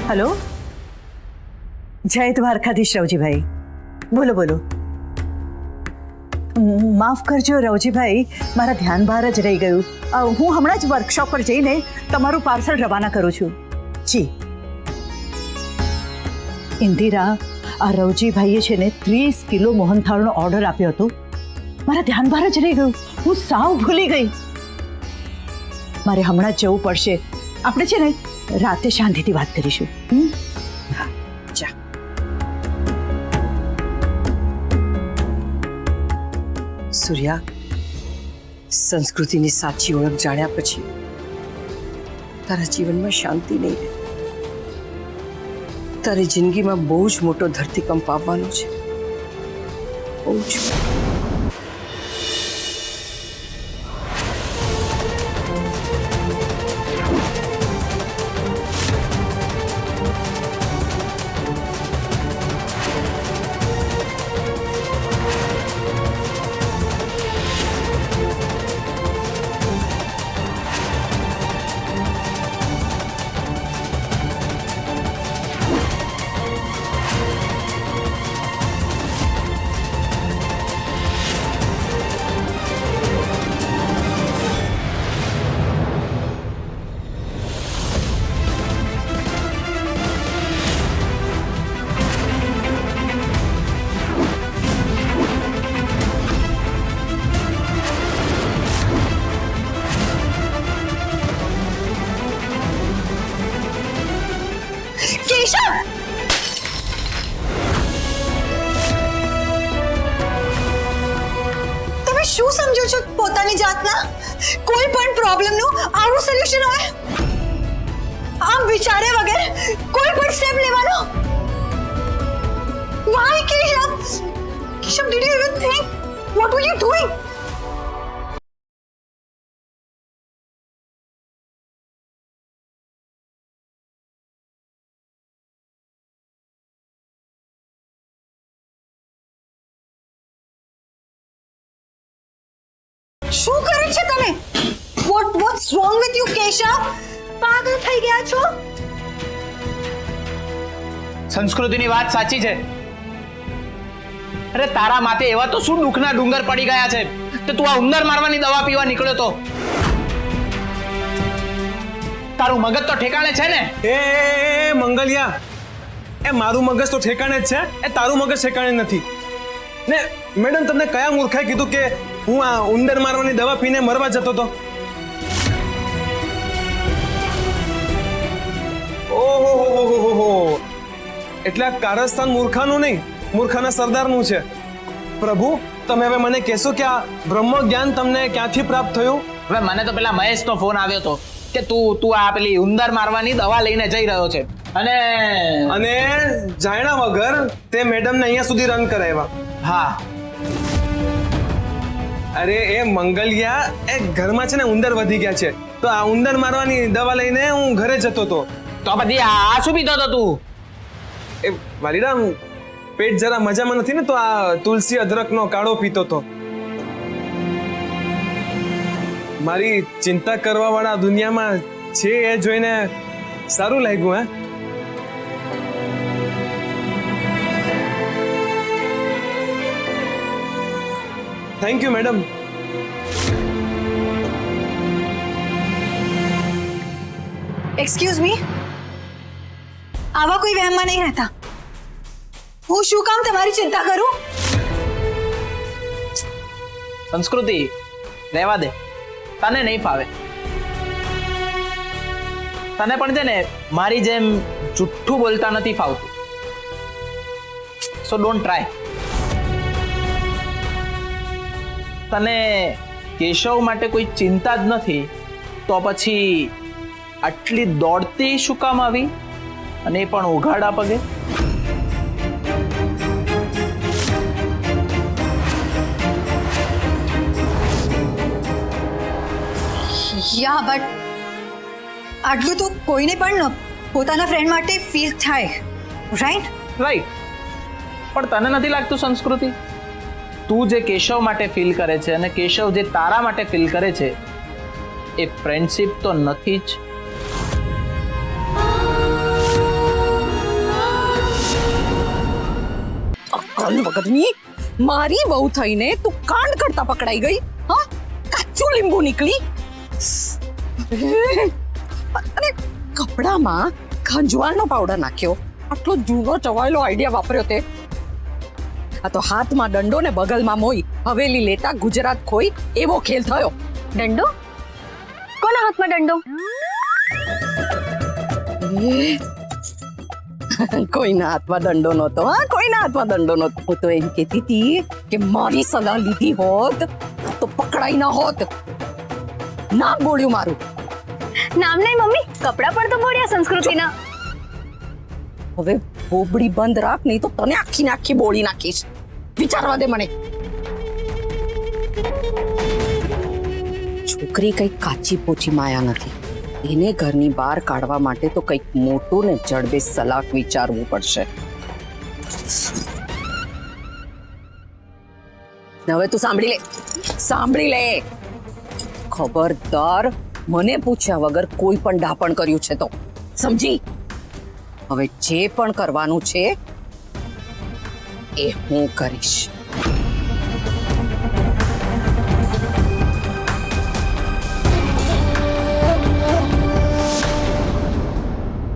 Hello जय द्वारकाधीश रवजीभाई बोलो बोलो माफ करजो रवजीभाई मारा ध्यान बहार ज रही गयुं हूँ हमणां ज वर्कशॉप पर जईने तमारुं पार्सल रवाना करूं छुं जी इंदिरा आ रवजीभाईए छे ने 30 किलो मोहनथाळनो ऑर्डर आप्यो हतो मारा ध्यान बहार ज रही गयुं हूँ साव भूली गई मारे हमणां ज जवुं पड़शे आपणे छे ने राते शांतिथी वात करीशुं चा सूर्या संस्कृतिनी साची ओळख जाण्या पछी तारा जीवन में शांति नहीं रहे तारी जिंदगी में बहुत मोटो धरतीकंप आववानो छे बहुत શું સમજો છો પોતાની જાતના કોઈ પણ પ્રોબ્લેમનું આવું સોલ્યુશન હોય આમ વિચારે વગર કોઈ પણ સ્ટેપ લેવાનો Why Keshav? Keshav, did you even think? What were you doing? શું કરે છે તમે what's wrong with you Keshav પાગલ થઈ ગયા છો સંસ્કૃતિની વાત સાચી છે અરે તારા માથે એવા તો શું દુઃખના ડુંગર પડી ગયા છે કે તું આ ઉંદર મારવાની દવા પીવા નીકળ્યો તો તારું મગજ તો ઠેકાણે છે ને એ મંગલિયા એ મારું મગજ તો ઠેકાણે જ છે એ તારું મગજ ઠેકાણે નથી ને મેડમ તમને કયા મૂર્ખાએ કીધું કે હું આ ઉંદર મારવાની દવા પીને મરવા જતો હતો ઓહો એટલે આ કારસ્તાન મૂર્ખાનું નહીં મૂર્ખાના સરદારનું છે પ્રભુ તમે હવે મને કહેશો કે આ બ્રહ્મ જ્ઞાન તમને ક્યાંથી પ્રાપ્ત થયું હવે મને તો પેલા મહેશનો ફોન આવ્યો હતો કે તું આ પેલી ઉંદર મારવાની દવા લઈને જઈ રહ્યો છે અને જાણ્યા વગર તે મેડમને અહીંયા સુધી રન કરાવ્યા હા અરે એ મંગલિયા એ ઘરમાં છે ને ઉંદર વધી ગયા છે તો આ ઉંદર મારવાની દવા લઈને હું ઘરે જતો હતો તો પછી આ શું પીતો હતો તું એ વાલીરામ પેટ જરા મજામાં નથી ને તો આ તુલસી અદરકનો કાળો પીતો હતો મારી ચિંતા કરવા વાળા દુનિયામાં છે એ જોઈને સારું લાગ્યું હે thank you madam excuse me આવા કોઈ વહેમમાં નહીં રહેતા હું શું કામ તમારી ચિંતા કરું સંસ્કૃતિ રહેવા દે તને નહીં ફાવે તને પણ છે ને મારી જેમ જુઠ્ઠું બોલતા નથી ફાવતું સો ડોન્ટ ટ્રાય તને કેશવ માટે કોઈ ચિંતા જ નથી તો પછી આટલી દોડતી શું કામ આવી અને એ પણ ઉઘાડા પગે યા બટ આટલું તો કોઈને પણ પોતાના ફ્રેન્ડ માટે ફીલ થાય રાઈટ પણ તને નથી લાગતું સંસ્કૃતિ તું જે કેશવ માટે ફીલ કરે છે અને કેશવ જે તારા માટે ફીલ કરે છે એ ફ્રેન્ડશિપ તો નથી જ અક્કલ વગરની મારી વહુ થઈને તું કાંડ કરતા પકડાઈ ગઈ. હા, કાચું લીંબુ નીકળી. અને કપડામાં ખંજવાળનો પાવડર નાખ્યો. આટલો જૂનો ચવાયેલો આઈડિયા વાપર્યો તે. આ તો હાથમાં દંડો ને બગલમાં મોઈ હવેલી લેતા ગુજરાત ખોઈ એવો ખેલ થયો. દંડો? કોના હાથમાં દંડો? કોઈના હાથમાં દંડો નહોતો. હા, કોઈના હાથમાં દંડો નહોતો. હું તો એમ કહેતી હતી કે મારી સલાહ લીધી હોત તો પકડાઈ ન હોત. નામ બોલ્યું મારું. નામ નહીં મમ્મી, કપડા પર તો બોલ્યા સંસ્કૃતિના. હવે બોબડી બંધ રાખ, નહીં તો તને આખી ને આખી બોળી નાખીશ. વિચારવા દે મને. છોકરી કઈ કાચી પોચી માયા નથી. એને ઘરની બહાર કાઢવા માટે તો કંઈક મોટું ને જડબે સલાક વિચારવું પડશે. હવે તું સાંભળી લે. ખબરદાર મને પૂછ્યા વગર કોઈ પણ ડાપણ કર્યું છે તો સમજી. હવે જે પણ કરવાનું છે એ હું કરીશ.